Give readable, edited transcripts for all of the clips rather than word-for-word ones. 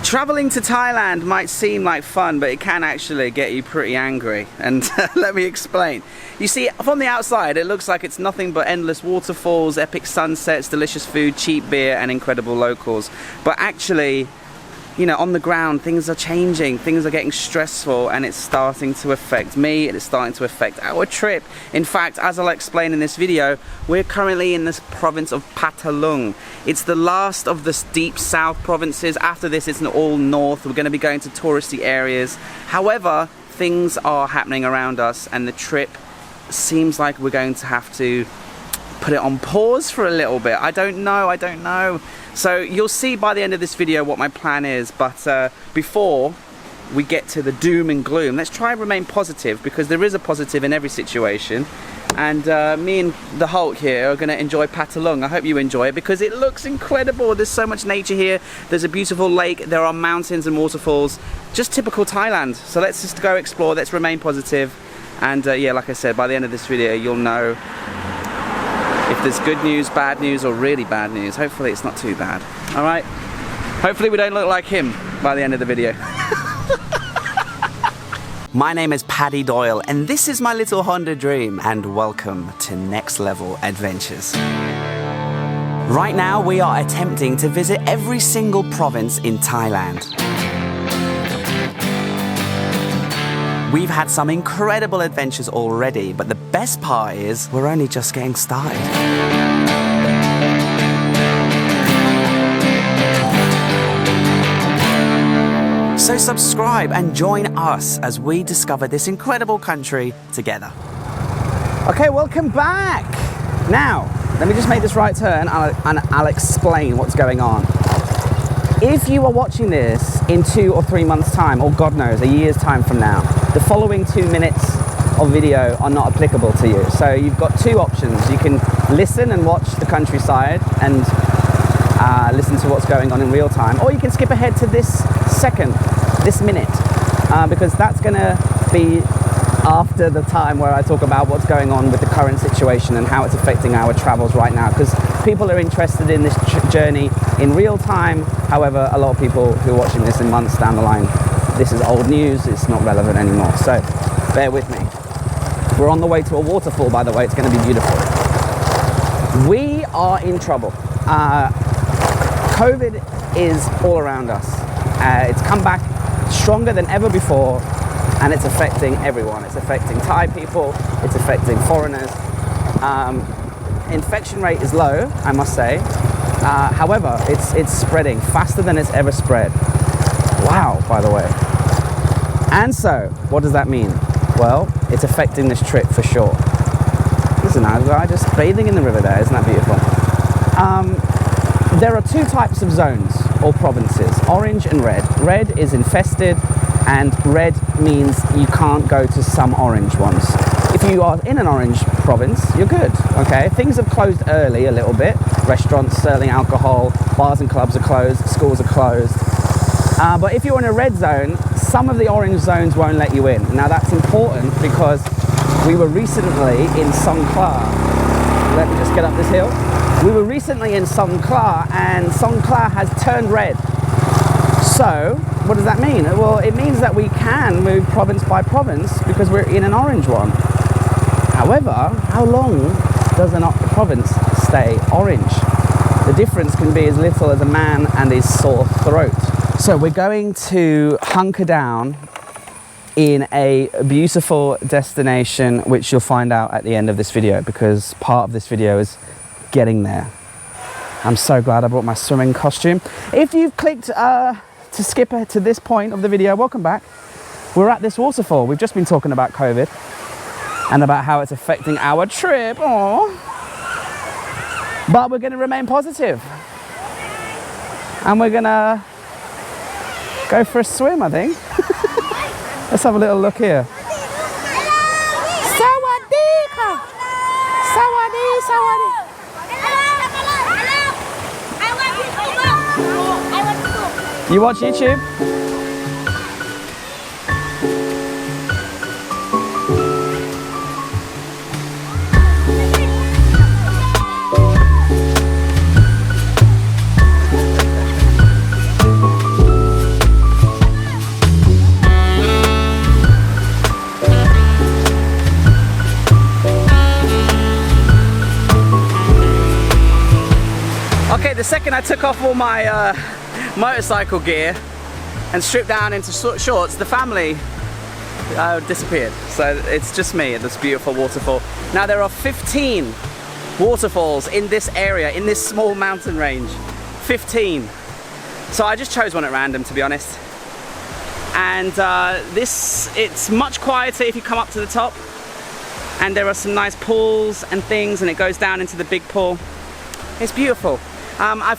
Traveling to Thailand might seem like fun, but it can actually get you pretty angry. And let me explain. You see, from the outside, it looks like it's nothing but endless waterfalls, epic sunsets, delicious food, cheap beer, and incredible locals. But actually, you know, on the ground, things are changing, things are getting stressful, and it's starting to affect me, it's starting to affect our trip. In fact, as I'll explain in this video, we're currently in this province of Phatthalung. It's the last of the deep south provinces. After this, it's all north. We're going to be going to touristy areas. However, things are happening around us, and the trip seems like we're going to have to put it on pause for a little bit. I don't know. So you'll see by the end of this video what my plan is, but before we get to the doom and gloom, let's try and remain positive, because there is a positive in every situation. And me and the Hulk here are going to enjoy Phatthalung. I hope you enjoy it, because it looks incredible. There's so much nature here. There's a beautiful lake, there are mountains and waterfalls, just typical Thailand. So let's just go explore, let's remain positive. And yeah, like I said, by the end of this video, you'll know if there's good news, bad news, or really bad news. Hopefully it's not too bad. All right? Hopefully we don't look like him by the end of the video. My name is Paddy Doyle, and this is my little Honda dream, and welcome to Next Level Adventures. Right now, we are attempting to visit every single province in Thailand. We've had some incredible adventures already, but the best part is we're only just getting started. So subscribe and join us as we discover this incredible country together. Okay, welcome back. Now, let me just make this right turn and I'll explain what's going on. If you are watching this in 2 or 3 months' time, or God knows, a year's time from now, the following 2 minutes of video are not applicable to you. So you've got 2 options. You can listen and watch the countryside and listen to what's going on in real time, or you can skip ahead to this second, this minute, because that's going to be after the time where I talk about what's going on with the current situation and how it's affecting our travels right now, because people are interested in this journey in real time. However, a lot of people who are watching this in months down the line, this is old news, it's not relevant anymore, so bear with me. We're on the way to a waterfall, by the way. It's going to be beautiful. We are in trouble. COVID is all around us. It's come back stronger than ever before, and it's affecting everyone. It's affecting Thai people, it's affecting foreigners. Infection rate is low, I must say. However, it's spreading faster than it's ever spread. Wow, by the way. And so, what does that mean? Well, it's affecting this trip for sure. Listen, I'm just bathing in the river there, isn't that beautiful? There are 2 types of zones or provinces, orange and red. Red is infested, and red means you can't go to some orange ones. If you are in an orange province, you're good, okay? Things have closed early a little bit. Restaurants serving alcohol, bars and clubs are closed, schools are closed. But if you're in a red zone, some of the orange zones won't let you in. Now that's important because we were recently in Songkhla. Let me just get up this hill. We were recently in Songkhla, and Songkhla has turned red. So, what does that mean? Well, it means that we can move province by province because we're in an orange one. However, how long does a province stay orange? The difference can be as little as a man and his sore throat. So we're going to hunker down in a beautiful destination, which you'll find out at the end of this video, because part of this video is getting there. I'm so glad I brought my swimming costume. If you've clicked to skip ahead to this point of the video, welcome back. We're at this waterfall. We've just been talking about COVID and about how it's affecting our trip. Aww. But we're going to remain positive. And we're going to go for a swim, I think. Let's have a little look here. Sawadee-ka. Sawadee, sawadee. You watch YouTube? second I took off all my motorcycle gear and stripped down into shorts, the family disappeared. So it's just me at this beautiful waterfall. Now there are 15 waterfalls in this area, in this small mountain range. 15. So I just chose one at random, to be honest. And it's much quieter if you come up to the top. And there are some nice pools and things, and it goes down into the big pool. It's beautiful. My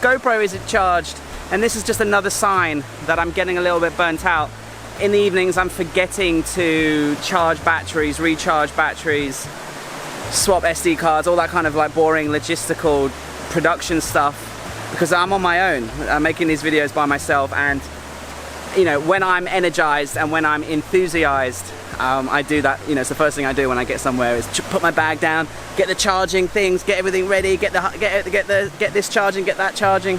GoPro isn't charged, and this is just another sign that I'm getting a little bit burnt out. In the evenings, I'm forgetting to charge batteries, recharge batteries, swap SD cards, all that kind of like boring logistical production stuff, because I'm on my own. I'm making these videos by myself, and you know, when I'm energized and when I'm enthusiased, I do that. You know, it's the first thing I do when I get somewhere is put my bag down, get the charging things, get everything ready, get this charging, get that charging.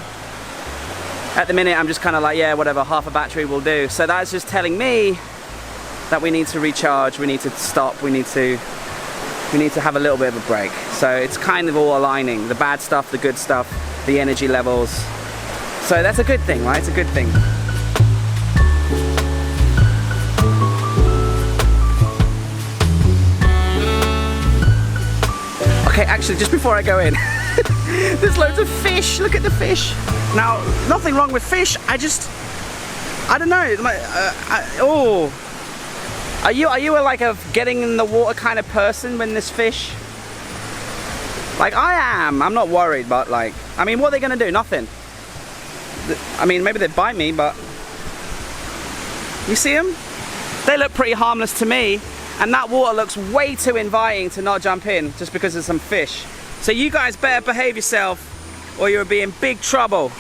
At the minute, I'm just kind of like, yeah, whatever, half a battery will do. So that's just telling me that we need to recharge, we need to stop, we need to have a little bit of a break. So it's kind of all aligning, the bad stuff, the good stuff, the energy levels. So that's a good thing, right? It's a good thing. Okay, actually, just before I go in, there's loads of fish. Look at the fish. Now, nothing wrong with fish. I don't know. Oh, are you like a getting in the water kind of person when there's fish? Like I am. I'm not worried, but like, I mean, what are they gonna do? Nothing. I mean, maybe they bite me, but you see them? They look pretty harmless to me. And that water looks way too inviting to not jump in just because there's some fish. So you guys better behave yourself or you'll be in big trouble.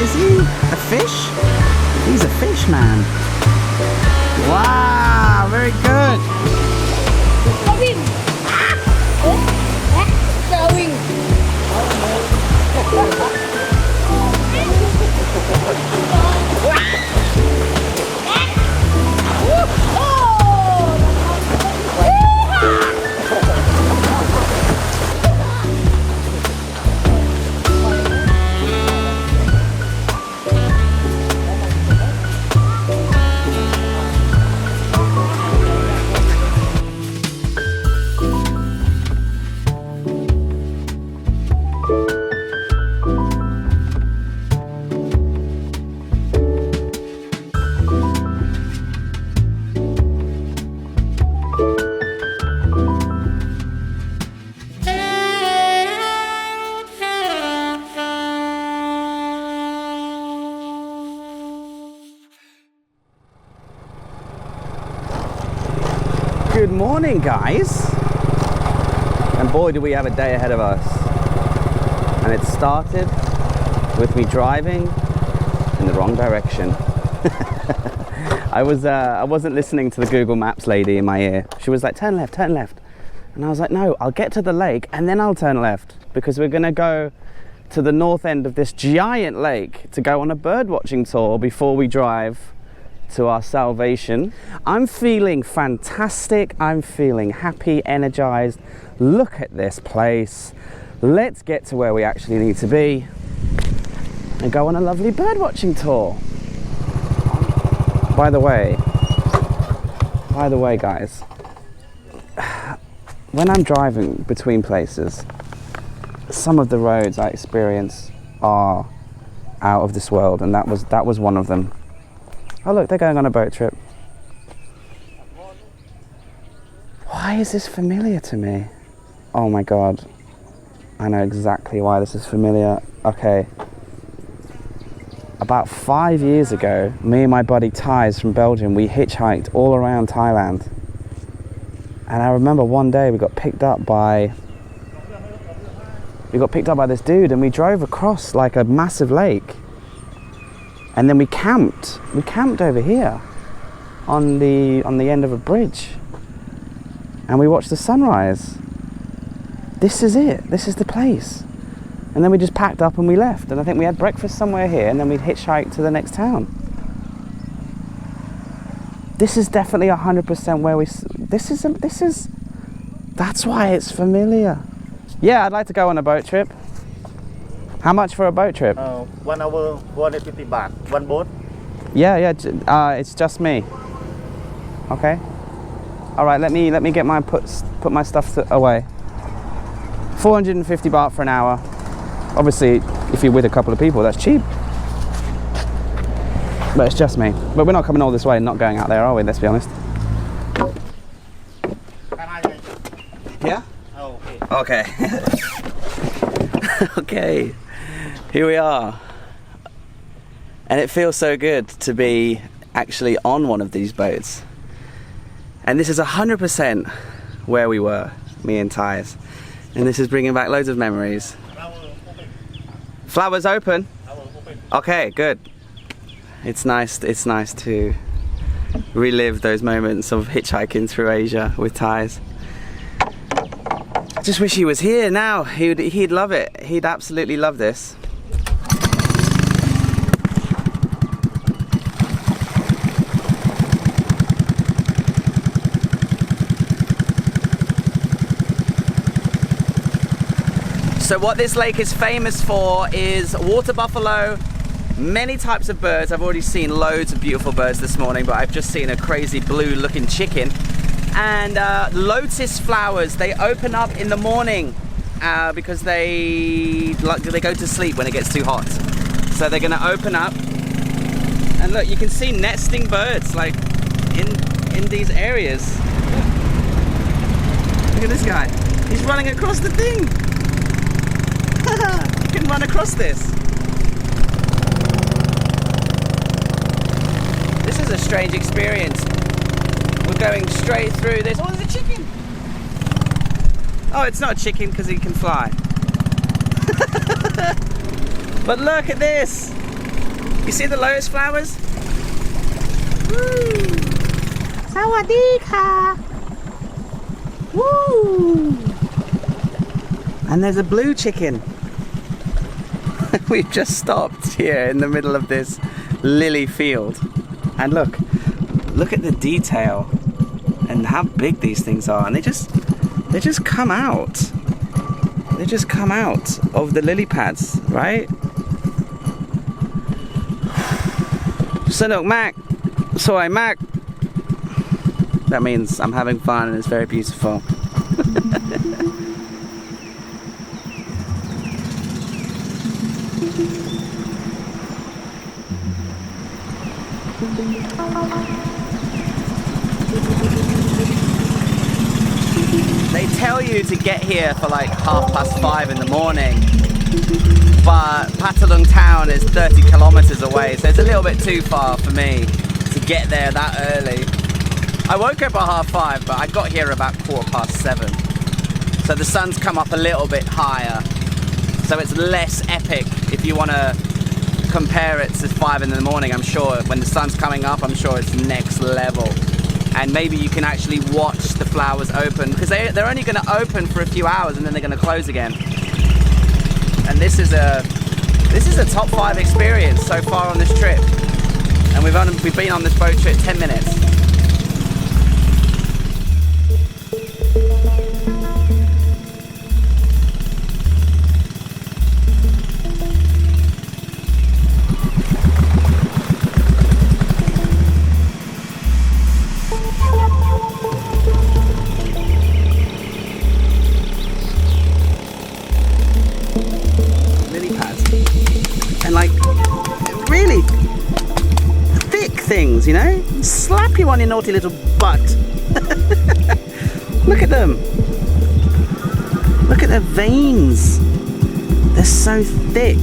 Is he a fish? He's a fish man. Wow, very good. Good morning, guys. And boy, do we have a day ahead of us. And it started with me driving in the wrong direction. I wasn't listening to the Google Maps lady in my ear. She was like, turn left, turn left. And I was like, no, I'll get to the lake and then I'll turn left, because we're gonna go to the north end of this giant lake to go on a bird watching tour before we drive to our salvation. I'm feeling fantastic. I'm feeling happy, energized. Look at this place. Let's get to where we actually need to be and go on a lovely bird watching tour. By the way, guys, when I'm driving between places, some of the roads I experience are out of this world, and that was one of them. Oh look, they're going on a boat trip. Why is this familiar to me? Oh my god. I know exactly why this is familiar. Okay. About 5 years ago, me and my buddy Thais from Belgium, we hitchhiked all around Thailand. And I remember one day we got picked up by we got picked up by this dude and we drove across like a massive lake. And then we camped. We camped over here on the end of a bridge. And we watched the sunrise. This is it. This is the place. And then we just packed up and we left. And I think we had breakfast somewhere here and then we'd hitchhiked to the next town. This is definitely 100% where we... This is... That's why it's familiar. Yeah, I'd like to go on a boat trip. How much for a boat trip? 1 hour, 150 baht, one boat. Yeah, it's just me. Okay. All right, let me get my put my stuff away. 450 baht for an hour. Obviously, if you're with a couple of people, that's cheap. But it's just me. But we're not coming all this way and not going out there, are we? Let's be honest. Yeah? Oh, okay. Okay. Okay. Here we are. And it feels so good to be actually on one of these boats. And this is 100% where we were, me and Thais. And this is bringing back loads of memories. Flowers open? Okay, good. It's nice to relive those moments of hitchhiking through Asia with Thais. I just wish he was here now. He'd love it. He'd absolutely love this. So what this lake is famous for is water buffalo, many types of birds. I've already seen loads of beautiful birds this morning, but I've just seen a crazy blue looking chicken. And lotus flowers, they open up in the morning because they go to sleep when it gets too hot. So they're gonna open up. And look, you can see nesting birds like in these areas. Look at this guy. He's running across the thing. You can run across this. This is a strange experience. We're going straight through this. Oh, there's a chicken. Oh, it's not a chicken because he can fly. But look at this. You see the lotus flowers? Woo! Sawadee-ka. Woo! And there's a blue chicken. We've just stopped here in the middle of this lily field. And look at the detail and how big these things are. And they just come out. They just come out of the lily pads, right? Sanok Mac. Soy Mac. That means I'm having fun and it's very beautiful. They tell you to get here for like 5:30 in the morning, but Phatthalung town is 30 kilometers away, so it's a little bit too far for me to get there that early. I woke up at 5:30, but I got here about 7:15. So the sun's come up a little bit higher, so it's less epic if you want to compare it to 5 in the morning. I'm sure when the sun's coming up, I'm sure it's next level. And maybe you can actually watch the flowers open, because they're only going to open for a few hours and then they're going to close again. And this is a top 5 experience so far on this trip. And we've been on this boat trip 10 minutes. Things, you know, slap you on your naughty little butt. Look at them. Look at their veins. They're so thick.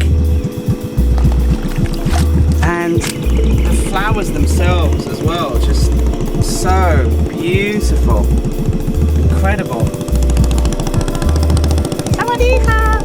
And the flowers themselves as well, just so beautiful. Incredible. Sawadee-ka.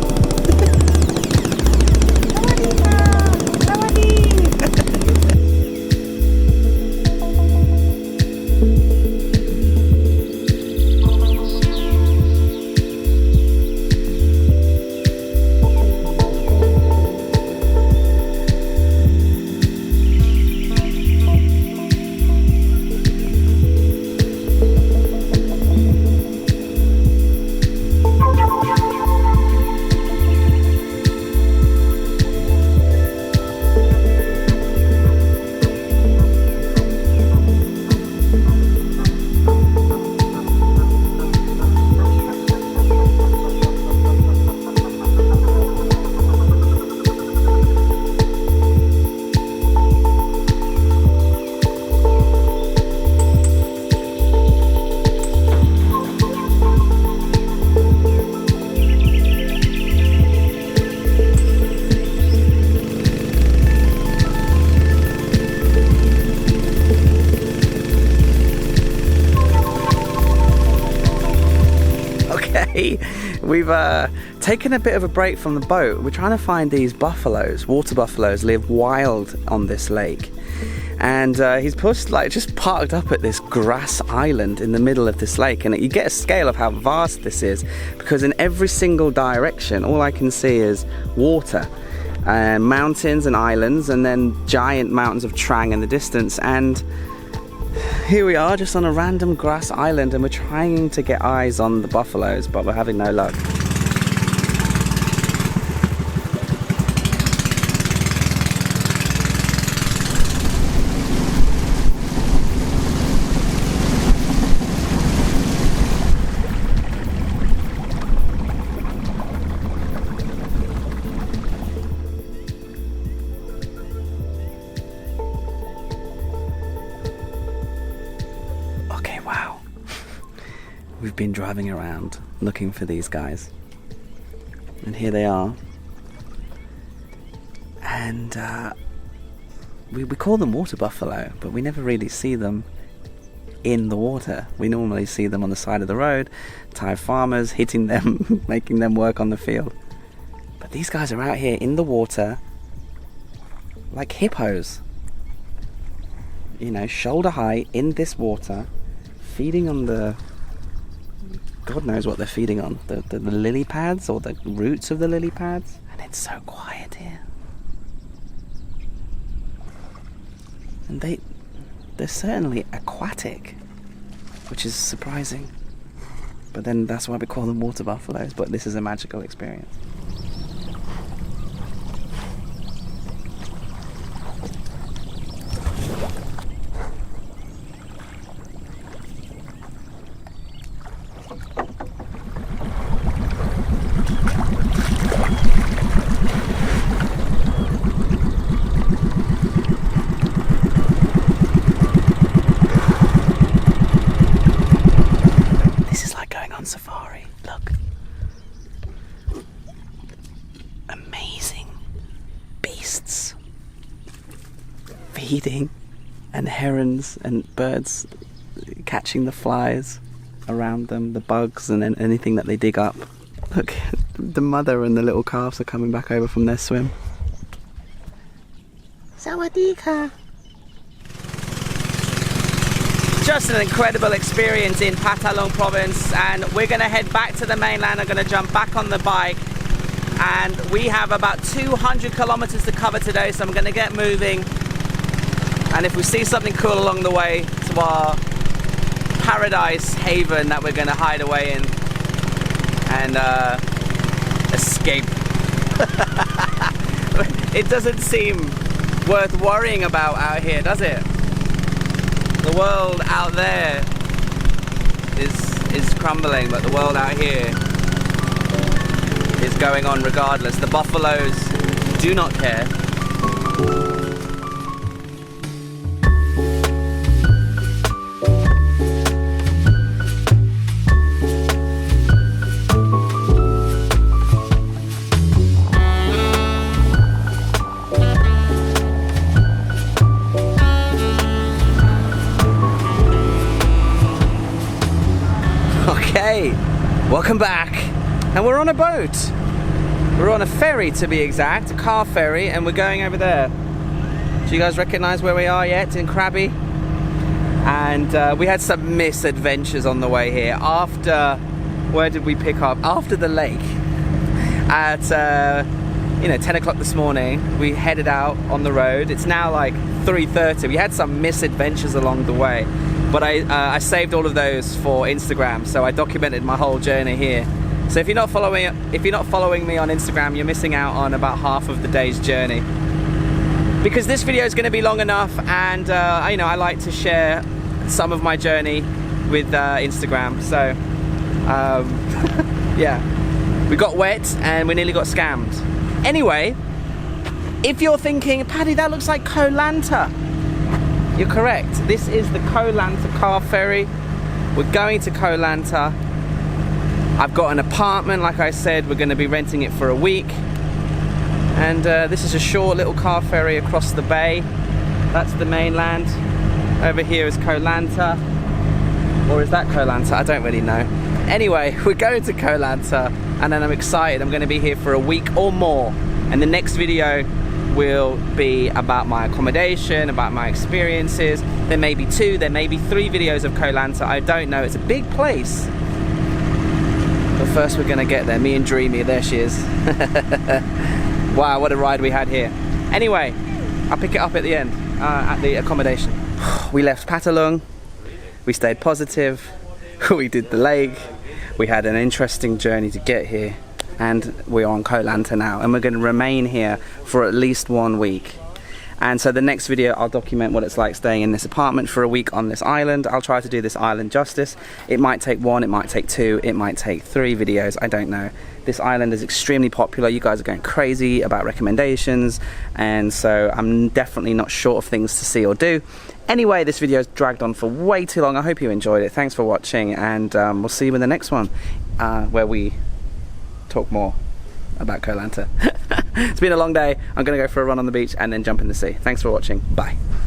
We've taken a bit of a break from the boat. We're trying to find these buffaloes. Water buffaloes live wild on this lake. And he's just parked up at this grass island in the middle of this lake. And you get a scale of how vast this is, because in every single direction, all I can see is water. And mountains and islands, and then giant mountains of Trang in the distance. And here we are, just on a random grass island, and we're trying to get eyes on the buffaloes, but we're having no luck. Wow, we've been driving around looking for these guys, and here they are. And we call them water buffalo, but we never really see them in the water. We normally see them on the side of the road, Thai farmers hitting them, making them work on the field. But these guys are out here in the water like hippos, you know, shoulder high in this water, feeding on the, God knows what they're feeding on, the lily pads or the roots of the lily pads. And it's so quiet here. And they're certainly aquatic, which is surprising. But then that's why we call them water buffaloes, but this is a magical experience. Safari, look. Amazing beasts feeding, and herons and birds catching the flies around them, the bugs and anything that they dig up. Look, the mother and the little calves are coming back over from their swim. Sawadee-ka. Just an incredible experience in Phatthalung Province, and we're going to head back to the mainland. I'm going to jump back on the bike, and we have about 200 kilometers to cover today, so I'm going to get moving. And if we see something cool along the way to our paradise haven that we're going to hide away in and escape. It doesn't seem worth worrying about out here, does it? The world out there is crumbling, but the world out here is going on regardless. The buffaloes do not care. Okay, welcome back, and we're on a boat. We're on a ferry, to be exact, a car ferry, and we're going over there. Do you guys recognize where we are yet? In Krabi? And we had some misadventures on the way here. After, where did we pick up? After the lake. At 10 o'clock this morning, we headed out on the road. It's now like 3:30. We had some misadventures along the way, but I saved all of those for Instagram, so I documented my whole journey here. So if you're not following me on Instagram, you're missing out on about half of the day's journey. Because this video is going to be long enough, and I like to share some of my journey with Instagram. So yeah, we got wet and we nearly got scammed. Anyway, if you're thinking, Paddy, that looks like Koh Lanta, you're correct. This is the Koh Lanta car ferry. We're going to Koh Lanta. I've got an apartment, like I said. We're going to be renting it for a week. And this is a short little car ferry across the bay. That's the mainland. Over here is Koh Lanta. Or is that Koh Lanta? I don't really know. Anyway, we're going to Koh Lanta. and then I'm excited. I'm going to be here for a week or more, and the next video will be about my accommodation, about my experiences. There may be 2, there may be 3 videos of Koh Lanta. I don't know. It's a big place. But first we're gonna get there. Me and Dreamy, there she is. Wow, what a ride we had here. Anyway, I'll pick it up at the end, at the accommodation. We left Phatthalung, we stayed positive, we did the lake, we had an interesting journey to get here, and we're on Koh Lanta now, and we're gonna remain here for at least 1 week. And so the next video I'll document what it's like staying in this apartment for a week on this island. I'll try to do this island justice. It might take 1, it might take 2, it might take 3 videos, I don't know. This island is extremely popular. You guys are going crazy about recommendations, and so I'm definitely not short of things to see or do. Anyway, this video has dragged on for way too long. I hope you enjoyed it. Thanks for watching, and we'll see you in the next one, where we talk more about Koh Lanta. It's been a long day. I'm gonna go for a run on the beach and then jump in the sea. Thanks for watching. Bye.